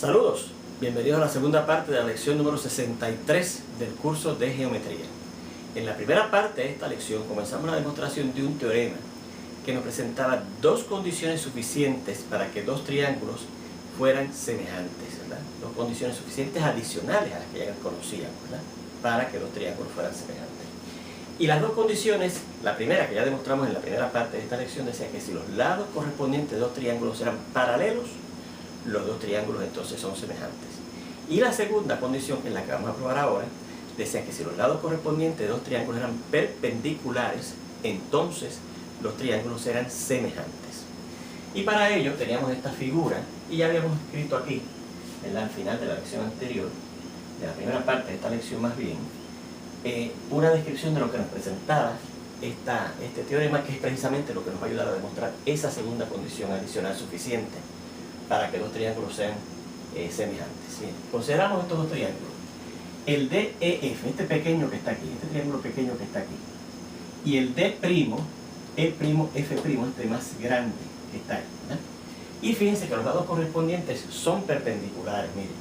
Saludos, bienvenidos a la segunda parte de la lección número 63 del curso de geometría. En la primera parte de esta lección comenzamos la demostración de un teorema que nos presentaba dos condiciones suficientes para que dos triángulos fueran semejantes, ¿verdad? Dos condiciones suficientes adicionales a las que ya conocíamos, ¿verdad? Para que dos triángulos fueran semejantes. Y las dos condiciones, la primera que ya demostramos en la primera parte de esta lección, decía que si los lados correspondientes de dos triángulos eran paralelos, los dos triángulos entonces son semejantes. Y la segunda condición, que es la que vamos a probar ahora, decía que si los lados correspondientes de dos triángulos eran perpendiculares, entonces los triángulos eran semejantes. Y para ello teníamos esta figura, y ya habíamos escrito aquí, al final de la lección anterior, de la primera parte de esta lección más bien, una descripción de lo que nos presentaba este teorema, que es precisamente lo que nos va a ayudar a demostrar esa segunda condición adicional suficiente para que dos triángulos sean semejantes. ¿Sí? Consideramos estos dos triángulos. El DEF, este pequeño que está aquí, este triángulo pequeño que está aquí, y el D', F', este más grande que está aquí, ¿verdad? Y fíjense que los lados correspondientes son perpendiculares, miren.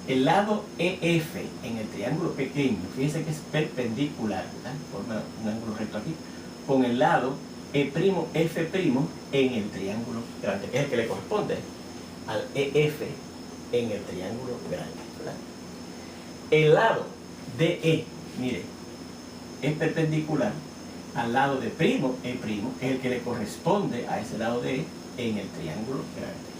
El lado EF en el triángulo pequeño, fíjense que es perpendicular, ¿verdad? Forma un ángulo recto aquí, con el lado F' en el triángulo grande, que es el que le corresponde al EF en el triángulo grande, ¿verdad? El lado DE, mire, es perpendicular al lado de primo, E', que es el que le corresponde a ese lado DE en el triángulo grande.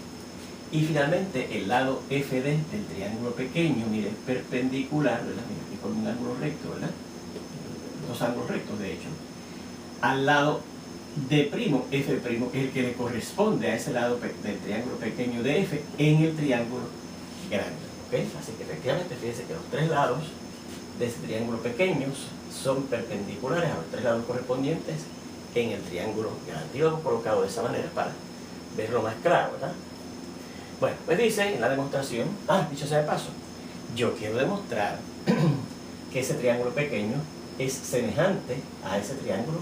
Y finalmente el lado FD del triángulo pequeño, mire, es perpendicular, ¿verdad? Mira, aquí con un ángulo recto, ¿verdad? Dos ángulos rectos, de hecho, al lado de primo, F', que es el que le corresponde a ese lado del triángulo pequeño de F en el triángulo grande. ¿Okay? Así que efectivamente, fíjense que los tres lados de ese triángulo pequeño son perpendiculares a los tres lados correspondientes en el triángulo grande. Y lo hemos colocado de esa manera para verlo más claro, ¿verdad? Bueno, pues dice en la demostración, dicho sea de paso, yo quiero demostrar que ese triángulo pequeño es semejante a ese triángulo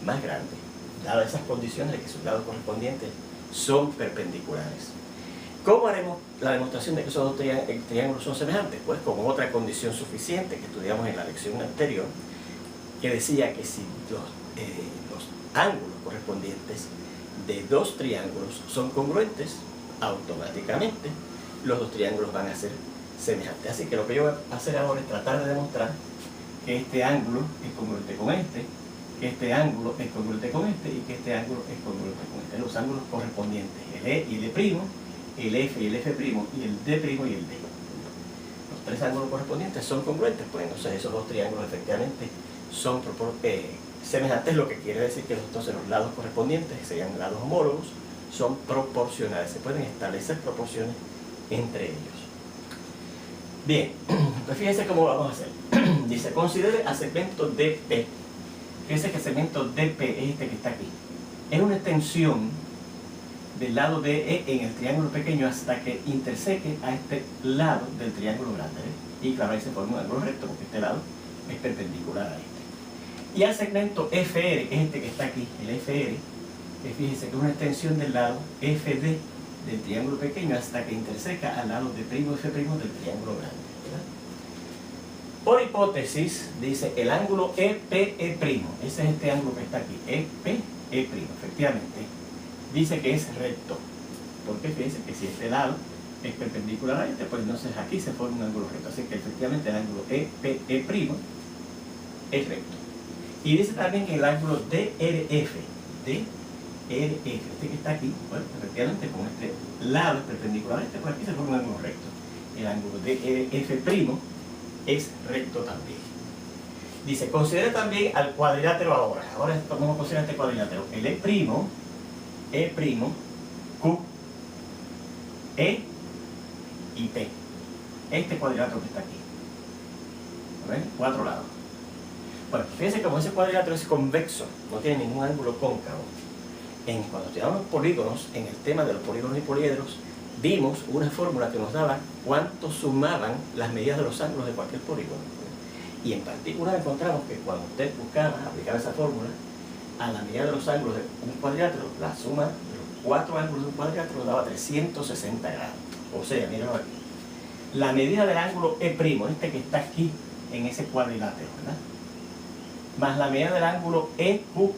más grande, dadas esas condiciones de que sus lados correspondientes son perpendiculares. ¿Cómo haremos la demostración de que esos dos triángulos son semejantes? Pues con otra condición suficiente que estudiamos en la lección anterior, que decía que si los ángulos correspondientes de dos triángulos son congruentes, automáticamente los dos triángulos van a ser semejantes. Así que lo que yo voy a hacer ahora es tratar de demostrar que este ángulo es congruente con este, que este ángulo es congruente con este y que este ángulo es congruente con este. Los ángulos correspondientes, el E y el E', el F y el F', y el D' y el D. Los tres ángulos correspondientes son congruentes, pues entonces esos dos triángulos efectivamente son semejantes, lo que quiere decir que entonces los lados correspondientes, que serían lados homólogos, son proporcionales, se pueden establecer proporciones entre ellos. Bien, pues fíjense cómo vamos a hacer. Dice, considere al segmento DP. Fíjense que el segmento DP es este que está aquí. Es una extensión del lado DE en el triángulo pequeño hasta que interseque a este lado del triángulo grande, ¿eh? Y claro, ahí se forma un ángulo recto porque este lado es perpendicular a este. Y al segmento FR, que es este que está aquí, el FR, que fíjense que es una extensión del lado FD del triángulo pequeño hasta que interseca al lado de F' del triángulo grande, ¿verdad? Por hipótesis, dice el ángulo EPE', ese es este ángulo que está aquí, EPE', efectivamente, dice que es recto, porque fíjense que si este lado es perpendicular a este, pues entonces aquí se forma un ángulo recto, así que efectivamente el ángulo EPE' es recto. Y dice también que el ángulo DRF, este que está aquí, bueno, efectivamente con este lado es perpendicular a este, pues aquí se forma un ángulo recto. El ángulo DRF' es recto también. Dice, considere también al cuadrilátero ahora. Ahora vamos a considerar este cuadrilátero. El E', Q, E y P. Este cuadrilátero que está aquí. ¿Ven? Cuatro lados. Bueno, fíjense como ese cuadrilátero es convexo, no tiene ningún ángulo cóncavo. Cuando estudiamos polígonos, en el tema de los polígonos y poliedros, vimos una fórmula que nos daba cuánto sumaban las medidas de los ángulos de cualquier polígono. Y en particular encontramos que cuando usted aplicaba esa fórmula, a la medida de los ángulos de un cuadrilátero, la suma de los cuatro ángulos de un cuadrilátero daba 360 grados. O sea, míralo aquí. la medida del ángulo E', este que está aquí en ese cuadrilátero, ¿verdad? Más la medida del ángulo EQE',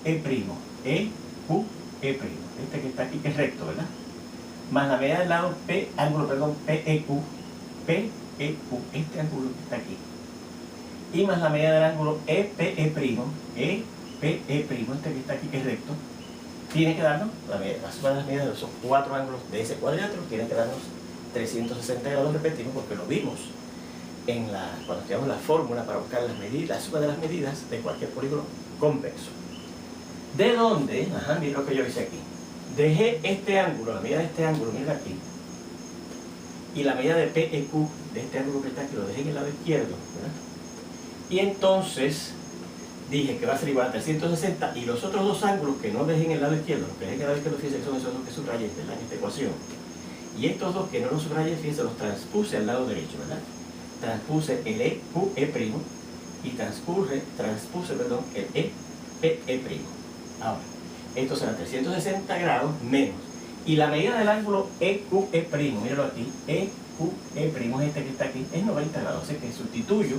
este que está aquí, que es recto, ¿verdad? Más la medida del lado PEQ, este ángulo que está aquí. Y más la medida del ángulo EPE', este que está aquí, que es recto, tiene que darnos, la suma de las medidas de esos cuatro ángulos de ese cuadrilátero, tiene que darnos 360 grados, repetimos, porque lo vimos cuando estudiamos la fórmula para buscar las medidas, la suma de las medidas de cualquier polígono convexo. ¿De dónde? Ajá, mira lo que yo hice aquí. Dejé este ángulo, la medida de este ángulo, mira aquí, y la medida de PEQ, de este ángulo que está aquí, lo dejé en el lado izquierdo, ¿verdad? Y entonces dije que va a ser igual a 360, y los otros dos ángulos que no dejé en el lado izquierdo, los que dejé en el lado izquierdo, fíjense que son esos dos que subrayé, ¿verdad?, en esta ecuación. Y estos dos que no los subrayé, fíjense, los transpuse al lado derecho, ¿verdad? Transpuse el EQE' y transpuse el EPE'. Ahora, esto será 360 grados menos. Y la medida del ángulo EQE', míralo aquí, EQE', este que está aquí, es 90 grados. Así que sustituyo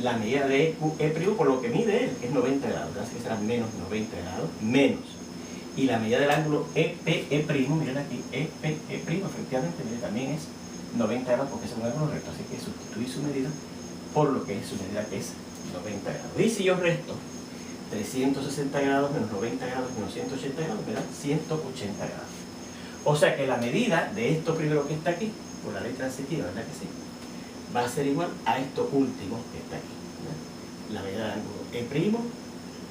la medida de EQE' por lo que mide él, que es 90 grados. Así que será menos 90 grados, menos. Y la medida del ángulo EPE', miren aquí, EPE', efectivamente, miren, también es 90 grados porque es un ángulo recto. Así que sustituí su medida por lo que es su medida, que es 90 grados. Y si yo resto 360 grados menos 90 grados menos 180 grados, me da 180 grados. O sea que la medida de esto primero que está aquí, por la ley transitiva, ¿verdad que sí?, va a ser igual a esto último que está aquí, ¿verdad? La medida del ángulo E'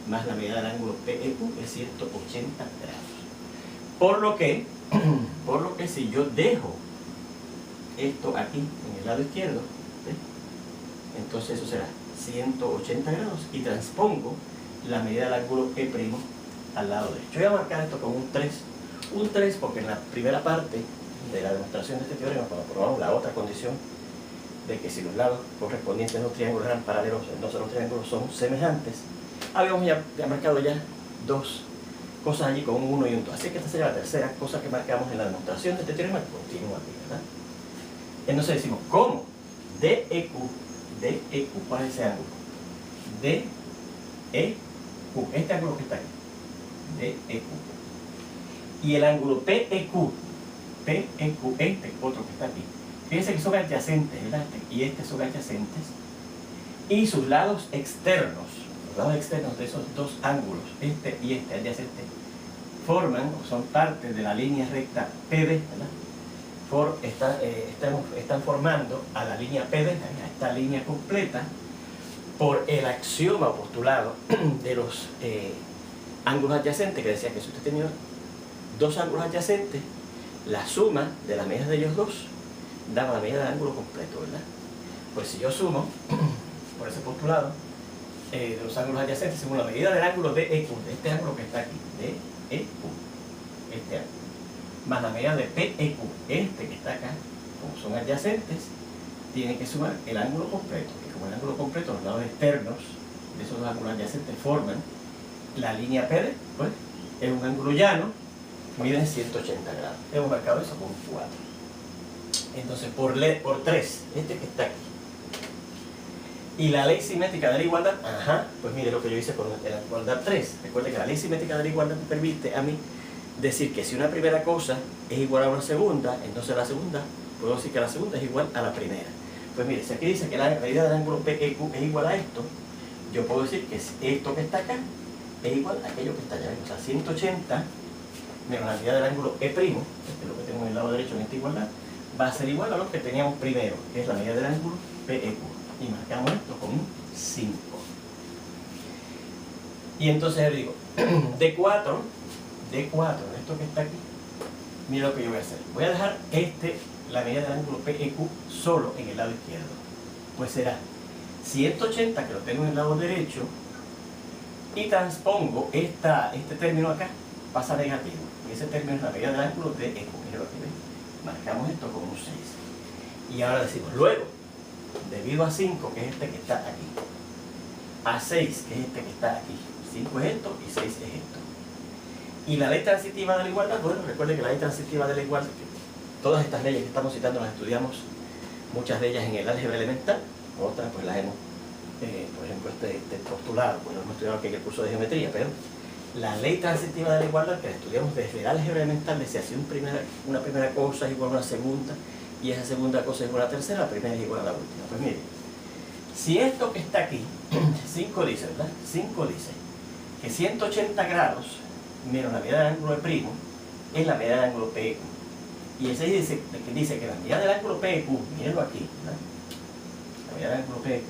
más la medida del ángulo PEQ es 180 grados. Por lo que si yo dejo esto aquí en el lado izquierdo, ¿ves?, entonces eso será 180 grados y transpongo la medida del ángulo E' al lado derecho. Yo voy a marcar esto con un 3. Un 3 porque en la primera parte de la demostración de este teorema, cuando probamos la otra condición de que si los lados correspondientes de los triángulos eran paralelos, entonces los triángulos son semejantes, habíamos ya marcado ya dos cosas allí con un 1 y un 2. Así que esta sería la tercera cosa que marcamos en la demostración de este teorema, que continúa aquí, ¿verdad? Entonces decimos, ¿cómo? DEQ, ¿cuál es ese ángulo? DEQ, este ángulo que está aquí, DEQ. Y el ángulo PEQ, este otro que está aquí, fíjense que son adyacentes, ¿verdad? Y son adyacentes. Y sus lados externos, los lados externos de esos dos ángulos, este y este adyacente, forman o son parte de la línea recta PD, ¿verdad? Están formando a la línea PD, a esta línea completa, por el axioma o postulado de los ángulos adyacentes, que decía que si usted tenía dos ángulos adyacentes, la suma de las medidas de ellos dos daba la medida del ángulo completo, ¿verdad? Pues si yo sumo por ese postulado de los ángulos adyacentes según la medida del ángulo DEQ, de este ángulo que está aquí, DEQ, este ángulo, más la medida de PEQ, este que está acá, como son adyacentes, tienen que sumar el ángulo completo, que como el ángulo completo, los lados externos de esos dos ángulos adyacentes forman la línea PD, pues es un ángulo llano, miden 180 grados. Hemos marcado eso con 4. Entonces, por 3, este que está aquí. Y la ley simétrica de la igualdad, pues mire lo que yo hice con la igualdad 3. Recuerde que la ley simétrica de la igualdad me permite a mí decir que si una primera cosa es igual a una segunda, entonces la segunda, puedo decir que la segunda es igual a la primera. Pues mire, si aquí dice que la medida del ángulo PEQ es igual a esto, yo puedo decir que esto que está acá es igual a aquello que está allá. O sea, 180 menos la medida del ángulo E', que es lo que tengo en el lado derecho en esta igualdad, va a ser igual a lo que teníamos primero, que es la medida del ángulo PEQ. Y marcamos esto con un 5. Y entonces yo digo, D4, esto que está aquí, mira lo que yo voy a hacer. Voy a dejar la medida del ángulo PEQ solo en el lado izquierdo. Pues será 180, que lo tengo en el lado derecho, y transpongo este término acá, pasa negativo. Y ese término es la medida del ángulo DEQ. Mira lo que ven. Marcamos esto con un 6. Y ahora decimos, luego, debido a 5, que es este que está aquí, a 6, que es este que está aquí, 5 es esto y 6 es esto. Y la ley transitiva de la igualdad, bueno, recuerden que la ley transitiva de la igualdad, todas estas leyes que estamos citando las estudiamos muchas de ellas en el álgebra elemental, otras pues las hemos, por ejemplo, este postulado, pues no hemos estudiado aquí en el curso de geometría, pero la ley transitiva de la igualdad, que la estudiamos desde el álgebra elemental, decía si una primera cosa es igual a una segunda, y esa segunda cosa es igual a la tercera, la primera es igual a la última. Pues mire, si esto que está aquí, 5 dice, ¿verdad? 5 dice que 180 grados menos la medida del ángulo de' es la medida del ángulo PQ. Y ese dice que la medida del ángulo PQ, mírenlo aquí, ¿verdad? La medida del ángulo PQ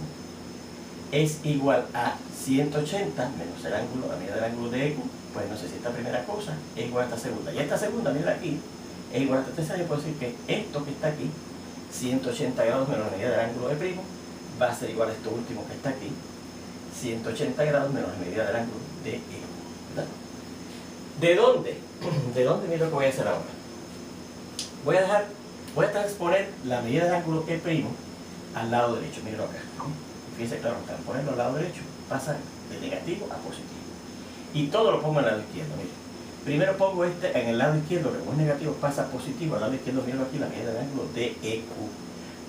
es igual a 180 menos la medida del ángulo de EQ. Pues no sé si esta primera cosa es igual a esta segunda. Y esta segunda, mira aquí, es igual a esta tercera. Yo puedo decir que esto que está aquí, 180 grados menos la medida del ángulo de' va a ser igual a esto último que está aquí, 180 grados menos la medida del ángulo de EQ, ¿verdad? ¿De dónde? ¿De dónde? Mira lo que voy a hacer ahora. Voy a transponer la medida del ángulo E' al lado derecho. Mírenlo acá. Fíjense, claro, transponerlo al lado derecho pasa de negativo a positivo. Y todo lo pongo al lado izquierdo, miren. Primero pongo este en el lado izquierdo, que como es negativo pasa a positivo. Al lado izquierdo, mírenlo aquí, la medida del ángulo de EQ.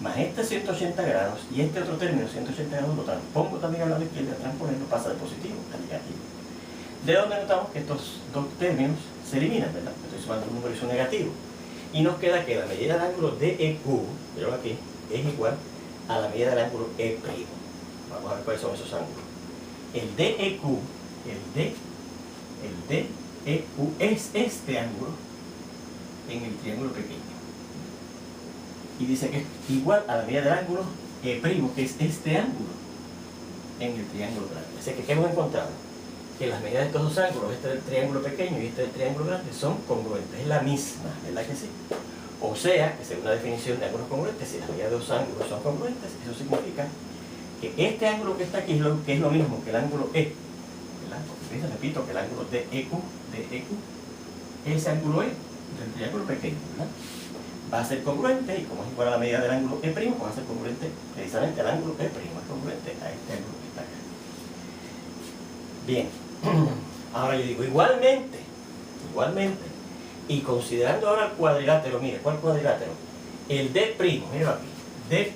Más este 180 grados y este otro término, 180 grados, lo transpongo también al lado izquierdo, al transponerlo pasa de positivo a negativo. De donde notamos que estos dos términos se eliminan, ¿verdad? Estoy sumando un número y son negativo. Y nos queda que la medida del ángulo de EQ, pero aquí, es igual a la medida del ángulo E'. Vamos a ver cuáles son esos ángulos. El DEQ, el DEQ es este ángulo en el triángulo pequeño. Y dice que es igual a la medida del ángulo E', que es este ángulo en el triángulo grande. Así que, ¿qué hemos encontrado? Que las medidas de estos dos ángulos, este del triángulo pequeño y este del triángulo grande, son congruentes. Es la misma, ¿verdad que sí? O sea, que según la definición de ángulos congruentes, si las medidas de dos ángulos son congruentes, eso significa que este ángulo que está aquí es lo mismo que el ángulo E, ¿verdad? Porque repito que el ángulo de EQ, ese ángulo E del triángulo pequeño, ¿verdad? Va a ser congruente, y como es igual a la medida del ángulo E', va a ser congruente precisamente al ángulo E', es congruente a este ángulo que está acá. Bien, ahora yo digo, igualmente, y considerando ahora el cuadrilátero, mire, ¿cuál cuadrilátero? El D', mira aquí, D',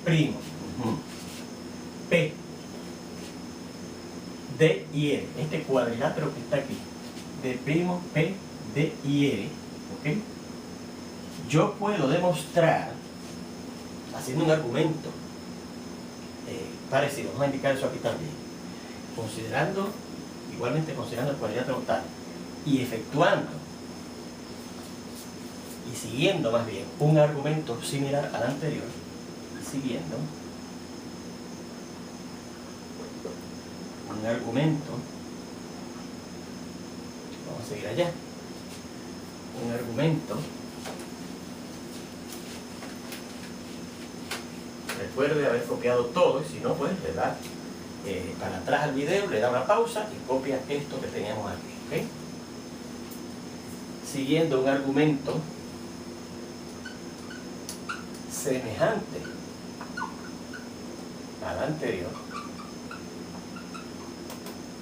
P, D y R, este cuadrilátero que está aquí, D', P, D y R, ¿ok? Yo puedo demostrar, haciendo un argumento parecido, vamos a indicar eso aquí también, igualmente considerando el cuadrilátero tal, y efectuando, y siguiendo más bien, un argumento similar al anterior, siguiendo un argumento, vamos a seguir allá, un argumento. Recuerde haber copiado todo, y si no, pues le da para atrás al video, le da una pausa y copia esto que teníamos aquí, ¿ok? Siguiendo un argumento semejante al anterior,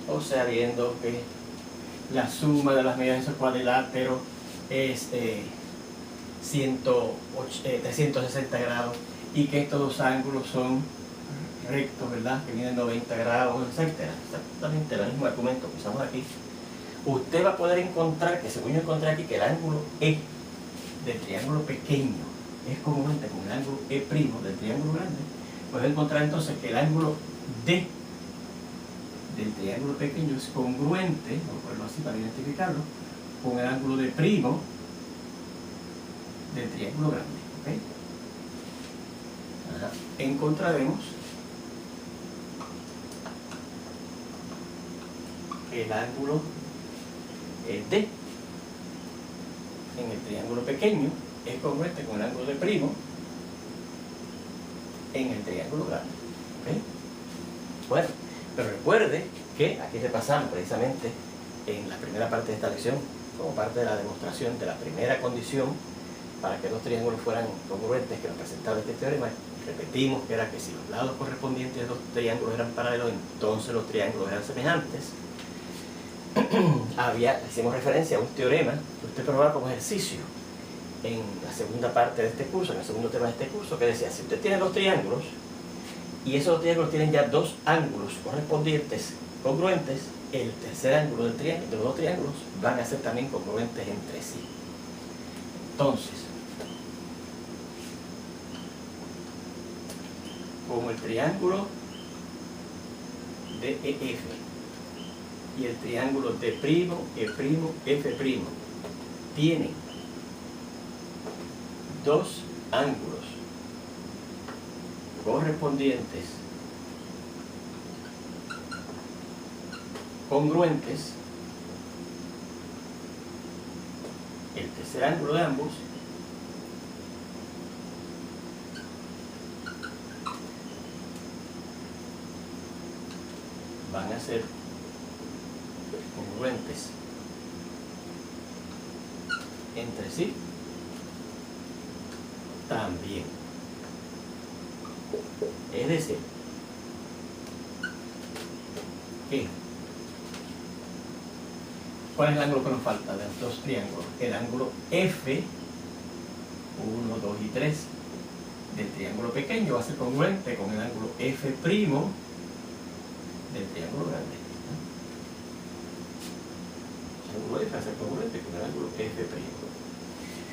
o sea, viendo que la suma de las medidas de esos cuadriláteros es 360 grados, y que estos dos ángulos son rectos, ¿verdad? Que miden 90 grados, etc. Exactamente el mismo argumento que usamos aquí. Usted va a poder encontrar, que según yo encontré aquí, que el ángulo E del triángulo pequeño es congruente con el ángulo E' del triángulo grande. Puede encontrar entonces que el ángulo D del triángulo pequeño es congruente, vamos a ponerlo así para identificarlo, con el ángulo de' del triángulo grande, ¿ok? Encontraremos el ángulo D en el triángulo pequeño es congruente con el ángulo de' en el triángulo grande, ¿okay? Bueno, pero recuerde que aquí repasamos precisamente en la primera parte de esta lección, como parte de la demostración de la primera condición para que los triángulos fueran congruentes que nos presentaba este teorema. Repetimos que era que si los lados correspondientes de los triángulos eran paralelos, entonces los triángulos eran semejantes. Hicimos referencia a un teorema que usted probaba como ejercicio, en la segunda parte de este curso, en el segundo tema de este curso, que decía, si usted tiene dos triángulos, y esos dos triángulos tienen ya dos ángulos correspondientes congruentes, el tercer ángulo del triángulo, de los dos triángulos van a ser también congruentes entre sí. Entonces, como el triángulo DEF y el triángulo D', E', F' tienen dos ángulos correspondientes congruentes, el tercer ángulo de ambos van a ser congruentes entre sí también. Es decir, que ¿cuál es el ángulo que nos falta de los dos triángulos? El ángulo F, 1, 2 y 3 del triángulo pequeño va a ser congruente con el ángulo F' del triángulo grande. El ángulo F va a ser congruente con el ángulo F'.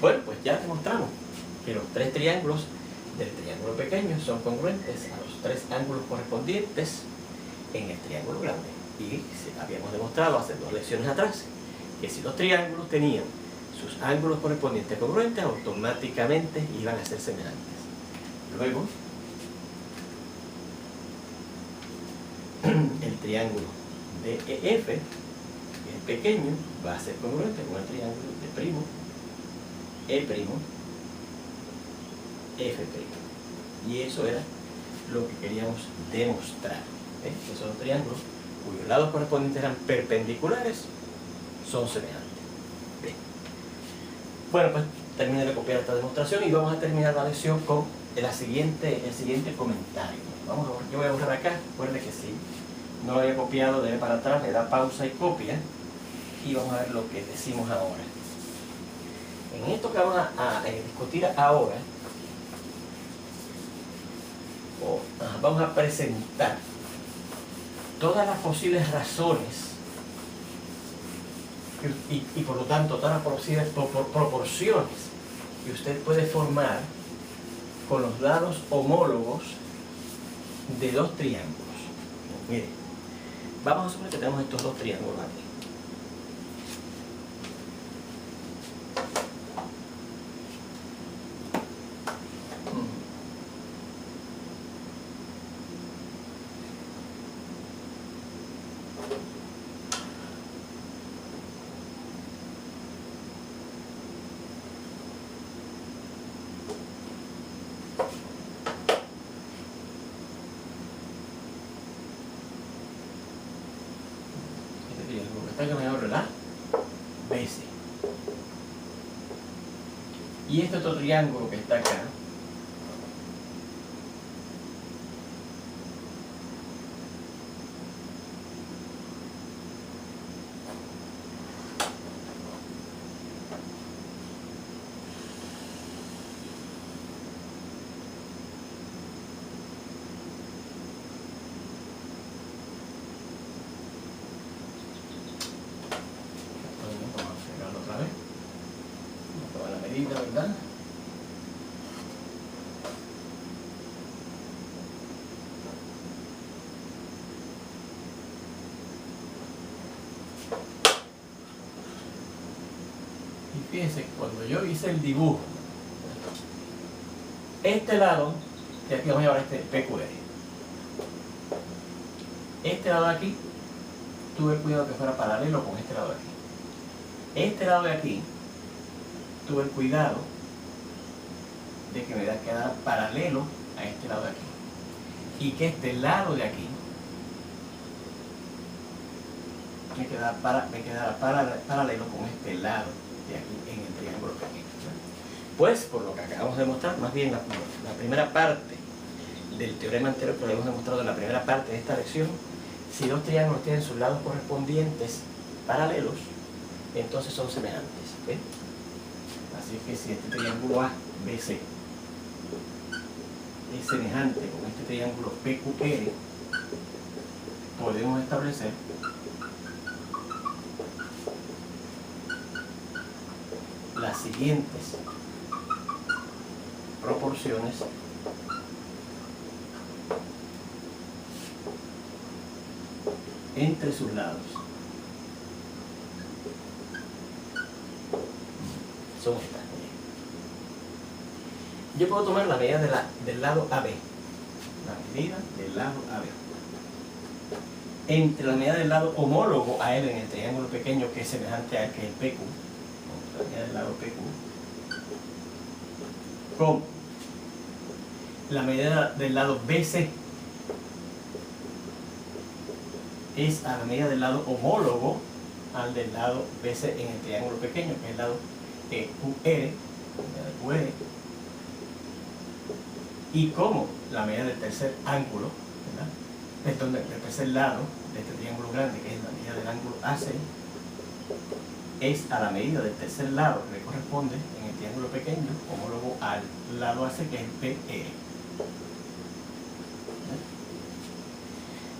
Bueno, pues ya demostramos que los tres triángulos del triángulo pequeño son congruentes a los tres ángulos correspondientes en el triángulo grande. Y habíamos demostrado hace 2 lecciones atrás que si los triángulos tenían sus ángulos correspondientes congruentes, automáticamente iban a ser semejantes. Luego, el triángulo DEF, que es pequeño, va a ser congruente con el triángulo de', E', F'. Y eso era lo que queríamos demostrar. Esos dos triángulos cuyos lados correspondientes eran perpendiculares son semejantes. Bien. Bueno, pues terminé de copiar esta demostración y vamos a terminar la lección con el siguiente comentario. Yo voy a borrar acá, recuerde que si no lo había copiado, debe para atrás, le da pausa y copia y vamos a ver lo que decimos ahora. En esto que vamos a discutir ahora, vamos a presentar todas las posibles razones y por lo tanto todas las posibles proporciones que usted puede formar con los lados homólogos de dos triángulos. Mire, vamos a suponer que tenemos estos dos triángulos aquí. Está que me abro la BC. Y este otro triángulo que está acá, ¿verdad? Y fíjense que cuando yo hice el dibujo, este lado, de aquí vamos a llevar este PQR, este lado de aquí, tuve cuidado que fuera paralelo con este lado de aquí. Este lado de aquí, tuve el cuidado de que me quedara paralelo a este lado de aquí y que este lado de aquí me quedara paralelo con este lado de aquí en el triángulo pequeño. Pues por lo que acabamos de mostrar, más bien la primera parte del teorema anterior que lo hemos demostrado en la primera parte de esta lección, si dos triángulos tienen sus lados correspondientes paralelos, entonces son semejantes. ¿Okay? Así que si este triángulo ABC es semejante con este triángulo PQR, podemos establecer las siguientes proporciones entre sus lados. Son estas. Yo puedo tomar la medida del lado AB, la medida del lado AB, entre la medida del lado homólogo a él en el triángulo pequeño que es semejante a él, que es el PQ, la medida del lado PQ, con la medida del lado BC es a la medida del lado homólogo al del lado BC en el triángulo pequeño, que es el lado QR, y como la medida del tercer ángulo, ¿verdad? Perdón, del tercer lado de este triángulo grande, que es la medida del ángulo AC, es a la medida del tercer lado que le corresponde en el triángulo pequeño, homólogo al lado AC, que es el PR.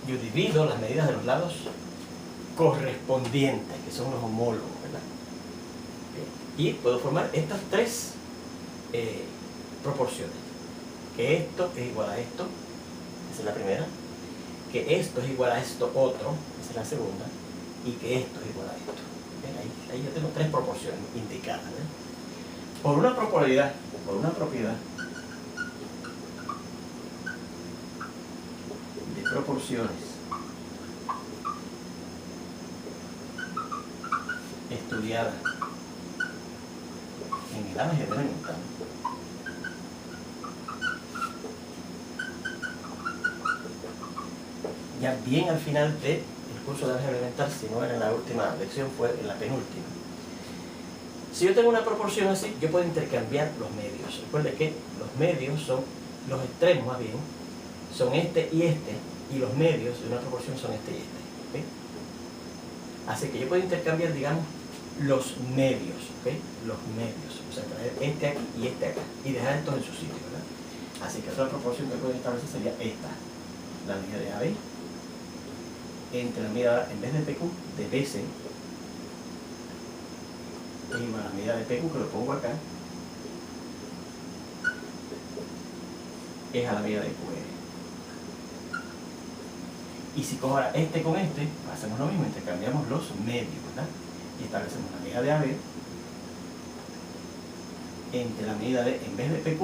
Yo divido las medidas de los lados correspondientes, que son los homólogos, ¿verdad? Y puedo formar estas tres proporciones. Que esto es igual a esto, esa es la primera. Que esto es igual a esto otro, esa es la segunda. Y que esto es igual a esto. Ahí ya tengo tres proporciones indicadas, ¿eh? Por una propiedad de proporciones estudiada en el álgebra elemental, ya bien al final del curso de álgebra elemental, si no era en la última lección, fue en la penúltima. Si yo tengo una proporción así, yo puedo intercambiar los medios. Recuerde que los medios son, los extremos más bien, son este, y los medios de una proporción son este y este. ¿Okay? Así que yo puedo intercambiar, digamos, los medios, ¿okay? Los medios, o sea, traer este aquí y este acá, y dejar estos en su sitio, ¿verdad? Así que otra proporción que puedo establecer sería esta, la medida de AB, entre la medida, en vez de PQ, de BC, es igual a la medida de PQ, que lo pongo acá, es a la medida de QR. Y si cojo ahora este con este, hacemos lo mismo, intercambiamos los medios, ¿verdad? Y establecemos la medida de AB entre la medida de, en vez de PQ,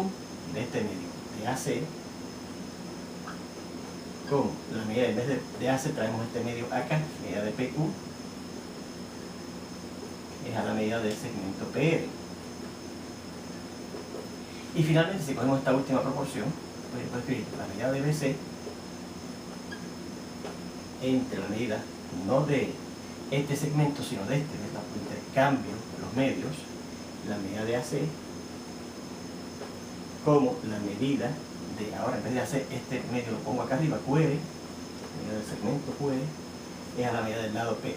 de este medio, de AC, con la medida, en vez de AC traemos este medio acá, medida de PQ, es a la medida del segmento PR. Y finalmente, si cogemos esta última proporción, pues yo puedo escribir la medida de BC entre la medida, no de este segmento, sino de este, ¿verdad? Intercambio de los medios, la medida de AC, como la medida de, ahora en vez de hacer este medio lo pongo acá arriba, QR, la medida del segmento QR, es a la medida del lado PR.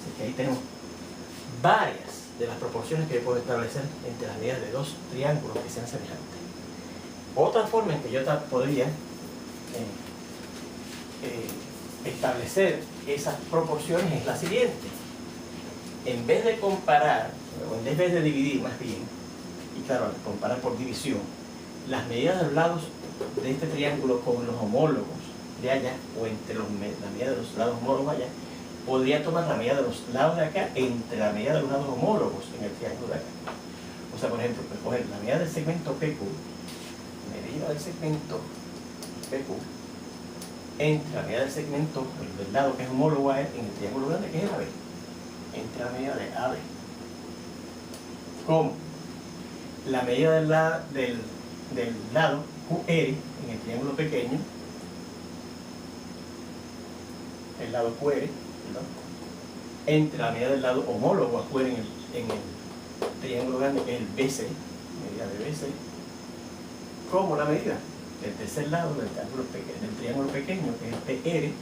Así que ahí tenemos varias de las proporciones que yo puedo establecer entre las medidas de dos triángulos que sean semejantes. Otra forma en que yo podría establecer esas proporciones es la siguiente. En vez de comparar, o en vez de dividir más bien, y claro, al comparar por división, las medidas de los lados de este triángulo con los homólogos de allá, o entre la medida de los lados homólogos allá, podría tomar la medida de los lados de acá entre la medida de los lados homólogos en el triángulo de acá. O sea, por ejemplo, pues coger la medida del segmento PQ, medida del segmento PQ, entre la medida del segmento del lado que es homólogo a él en el triángulo grande que es el AB, entre la medida de AB, como la medida del lado QR en el triángulo pequeño, el lado QR, ¿verdad? Entre la medida del lado homólogo a QR en el triángulo grande que es el BC, medida de BC, como la medida del tercer lado del triángulo pequeño, que es el PR,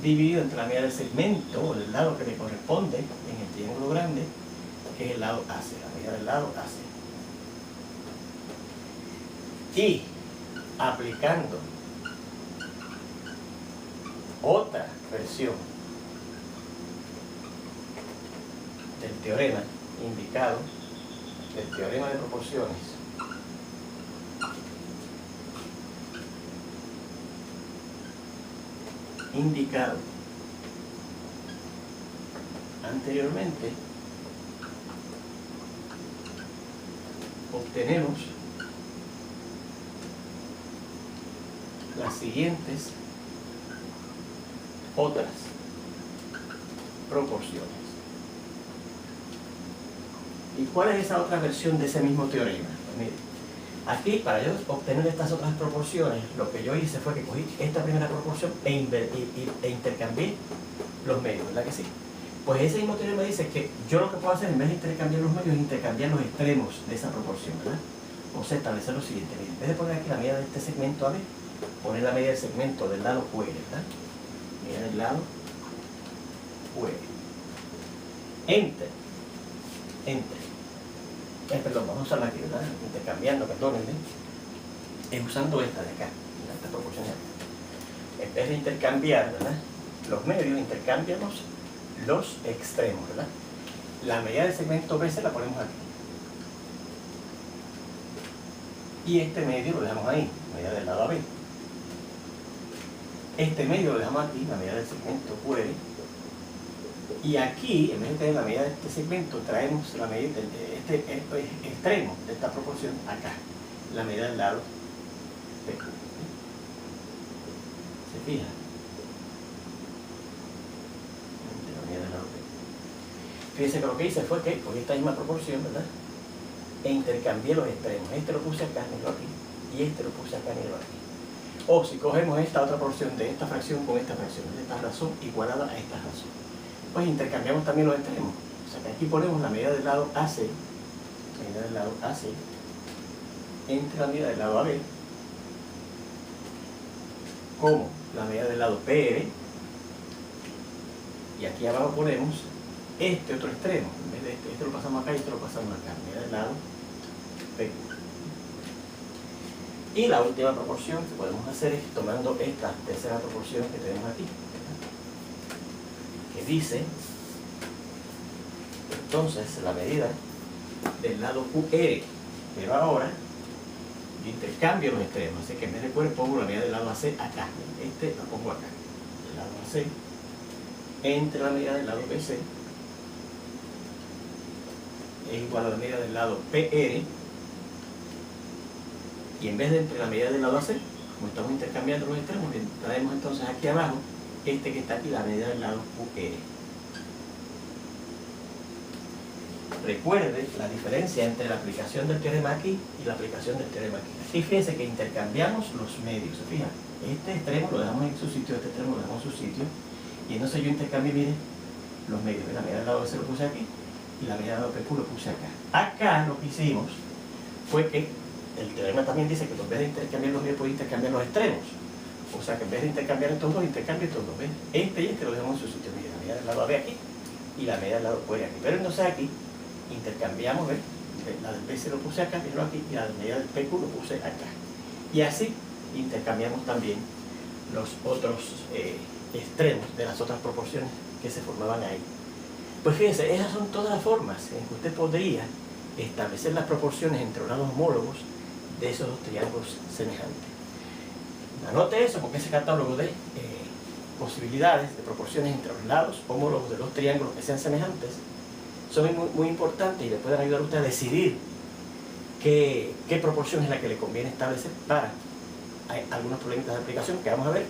dividido entre la medida del segmento o del lado que le corresponde en el triángulo grande, que es el lado AC, la medida del lado AC. Y aplicando otra versión del teorema indicado, del teorema de proporciones, indicado anteriormente, obtenemos las siguientes otras proporciones. ¿Y cuál es esa otra versión de ese mismo teorema? Pues mire, aquí para yo obtener estas otras proporciones, lo que yo hice fue que cogí esta primera proporción e intercambié los medios, ¿verdad que sí? Pues ese mismo teorema dice que yo lo que puedo hacer en vez de intercambiar los medios es intercambiar los extremos de esa proporción, ¿verdad? O sea, establecer lo siguiente, en vez de poner aquí la medida de este segmento AB, poner la medida del segmento del lado QR, ¿verdad? Medida del lado QR. Enter. Perdón, vamos a usarla aquí, ¿verdad? Intercambiando, perdónenme. Es usando esta de acá, esta proporción de acá. En vez de intercambiar, ¿verdad?, los medios, intercambiamos los extremos, ¿verdad? La medida del segmento BC la ponemos aquí. Y este medio lo dejamos ahí, la medida del lado AB. Este medio lo dejamos aquí, la medida del segmento QR. Y aquí, en vez de tener la medida de este segmento, traemos la medida de este extremo de esta proporción acá, la medida del lado PQ. ¿Se fija? La medida del lado PQ. Fíjense que lo que hice fue que cogí esta misma proporción, ¿verdad?, e intercambié los extremos. Este lo puse acá, miro aquí, y este lo puse acá, miro aquí. O si cogemos esta otra porción de esta fracción con esta fracción, de esta razón igualada a esta razón, pues intercambiamos también los extremos. O sea que aquí ponemos la medida del lado AC, entre la medida del lado AB, como la medida del lado PR, y aquí abajo ponemos este otro extremo. En vez de este lo pasamos acá y este lo pasamos acá, la medida del lado PQ. Y la última proporción que podemos hacer es tomando esta tercera proporción que tenemos aquí, que dice entonces la medida del lado QR, pero ahora yo intercambio los extremos, así que en vez de QR pongo la medida del lado AC acá, este lo pongo acá, el lado AC entre la medida del lado BC es igual a la medida del lado PR, y en vez de entre la medida del lado AC, como estamos intercambiando los extremos, traemos entonces aquí abajo este que está aquí, la medida del lado QR. Recuerde la diferencia entre la aplicación del teorema aquí y la aplicación del teorema aquí. Aquí fíjense que intercambiamos los medios, ¿se fijan? Este extremo lo dejamos en su sitio, este extremo lo dejamos en su sitio, y entonces yo intercambio, miren, los medios. La medida del lado AC lo puse aquí y la medida del lado PQ lo puse acá. Acá lo que hicimos fue que el teorema también dice que en vez de intercambiar los medios, puede intercambiar los extremos. O sea que en vez de intercambiar estos dos, intercambio estos dos, ¿ven? Este y este lo dejamos en su sitio. Miren, la medida del lado AB aquí y la medida del lado QR aquí. Pero entonces aquí intercambiamos, ¿ven? La del BC lo puse acá, míralo aquí, y la medida del PQ lo puse acá. Y así intercambiamos también los otros extremos de las otras proporciones que se formaban ahí. Pues fíjense, esas son todas las formas en que usted podría establecer las proporciones entre los lados homólogos de esos dos triángulos semejantes. Anote eso porque ese catálogo de posibilidades de proporciones entre los lados homólogos de los triángulos que sean semejantes son muy importantes y le pueden ayudar a usted a decidir qué proporción es la que le conviene establecer para algunos problemitas de aplicación que vamos a ver.